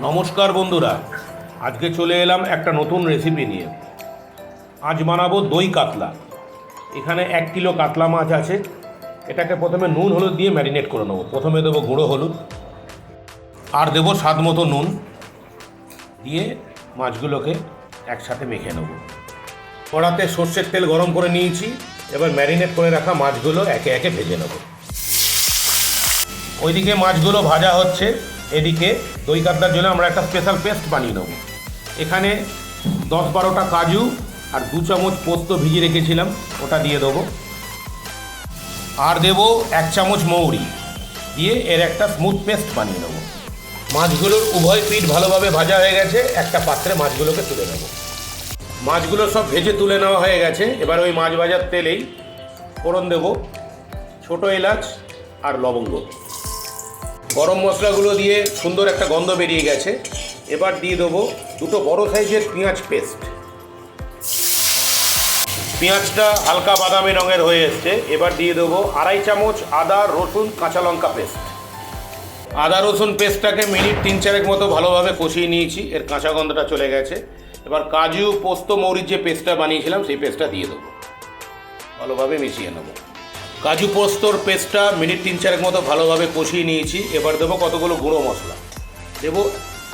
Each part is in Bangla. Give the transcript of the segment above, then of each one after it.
নমস্কার বন্ধুরা, আজকে চলে এলাম একটা নতুন রেসিপি নিয়ে। আজ বানাবো দই কাতলা। এখানে 1 কিলো কাতলা মাছ আছে। এটাকে প্রথমে নুন হলুদ দিয়ে ম্যারিনেট করে নেবো। প্রথমে দেবো গুঁড়ো হলুদ, আর দেবো স্বাদ মতো নুন দিয়ে মাছগুলোকে একসাথে মেখে নেব। কড়াতে সর্ষের তেল গরম করে নিয়েছি। এবার ম্যারিনেট করে রাখা মাছগুলো একে একে ভেজে নেব। ওইদিকে মাছগুলো ভাজা হচ্ছে, এদিকে দই কাতলার জন্য আমরা একটা স্পেশাল পেস্ট বানিয়ে নেব। এখানে 10-12টা কাজু আর 2 চামচ পোস্ত ভিজিয়ে রেখেছিলাম, ওটা দিয়ে দেবো। আর দেবো 1 চামচ মৌরি দিয়ে এর একটা স্মুথ পেস্ট বানিয়ে নেব। মাছগুলোর উভয় পিঠ ভালোভাবে ভাজা হয়ে গেছে। একটা পাত্রে মাছগুলোকে তুলে নেব। মাছগুলো সব ভেজে তুলে নেওয়া হয়ে গেছে। এবার ওই মাছ ভাজার তেলেই ফোড়ন দেব ছোটো এলাচ আর লবঙ্গ। গরম মশলাগুলো দিয়ে সুন্দর একটা গন্ধ বেরিয়ে গেছে। এবার দিয়ে দেবো 2টো বড় সাইজের পেঁয়াজ পেস্ট। পেঁয়াজটা হালকা বাদামি রঙের হয়ে এসছে। এবার দিয়ে দেবো 2.5 চামচ আদা রসুন কাঁচা লঙ্কা পেস্ট। আদা রসুন পেস্টটাকে মিনিট 3-4 মতো ভালোভাবে কষিয়ে নিয়েছি। এর কাঁচা গন্ধটা চলে গেছে। এবার কাজু পোস্ত মৌরির যে পেস্টটা বানিয়েছিলাম সেই পেস্টটা দিয়ে দেবো, ভালোভাবে মিশিয়ে নেব। কাজু পোস্তর পেস্টটা মিনিট 3-4 মতো ভালোভাবে কষিয়ে নিয়েছি। এবার দেবো কতগুলো গুঁড়ো মশলা। দেবো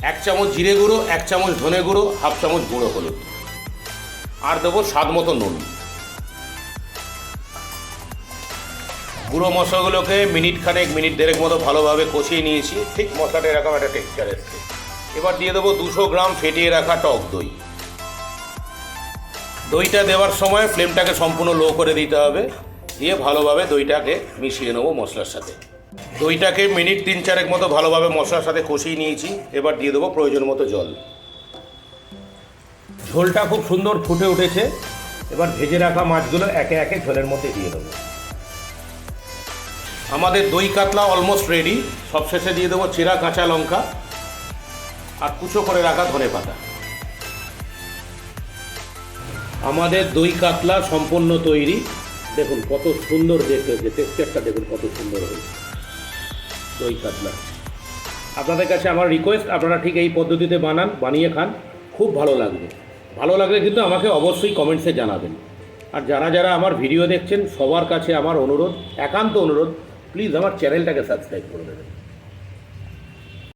1 চামচ জিরে গুঁড়ো, 1 চামচ ধনে গুঁড়ো, 1/2 চামচ গুঁড়ো হলুদ, আর দেবো স্বাদ মতো নুন। গুঁড়ো মশলাগুলোকে মিনিট 1.5 মতো ভালোভাবে কষিয়ে নিয়েছি। ঠিক মশলাটা এরকম একটা টেক্সচার এসছে। এবার দিয়ে দেবো 200 গ্রাম ফেটিয়ে রাখা টক দই। দইটা দেওয়ার সময় ফ্লেমটাকে সম্পূর্ণ লো করে দিতে হবে। দিয়ে ভালোভাবে দইটাকে মিশিয়ে নেবো মশলার সাথে। দইটাকে মিনিট 3-4 মতো ভালোভাবে মশলার সাথে কষিয়ে নিয়েছি। এবার দিয়ে দেবো প্রয়োজন মতো জল। ঝোলটা খুব সুন্দর ফুটে উঠেছে। এবার ভেজে রাখা মাছগুলো একে একে ঝোলের মধ্যে দিয়ে দেবো। আমাদের দই কাতলা অলমোস্ট রেডি। সবশেষে দিয়ে দেবো চেরা কাঁচা লঙ্কা আর কুচো করে রাখা ধনেপাতা। আমাদের দই কাতলা সম্পূর্ণ তৈরি। দেখুন কত সুন্দর দেখতে হয়েছে, টেক্সচারটা দেখুন কত সুন্দর হয়েছে দই কাতলা। আপনাদের কাছে আমার রিকোয়েস্ট, আপনারা ঠিক এই পদ্ধতিতে বানান, বানিয়ে খান, খুব ভালো লাগবে। ভালো লাগলে কিন্তু আমাকে অবশ্যই কমেন্টসে জানাবেন। আর যারা যারা আমার ভিডিও দেখছেন সবার কাছে আমার অনুরোধ, একান্ত অনুরোধ, প্লিজ আমার চ্যানেলটাকে সাবস্ক্রাইব করে দেবেন।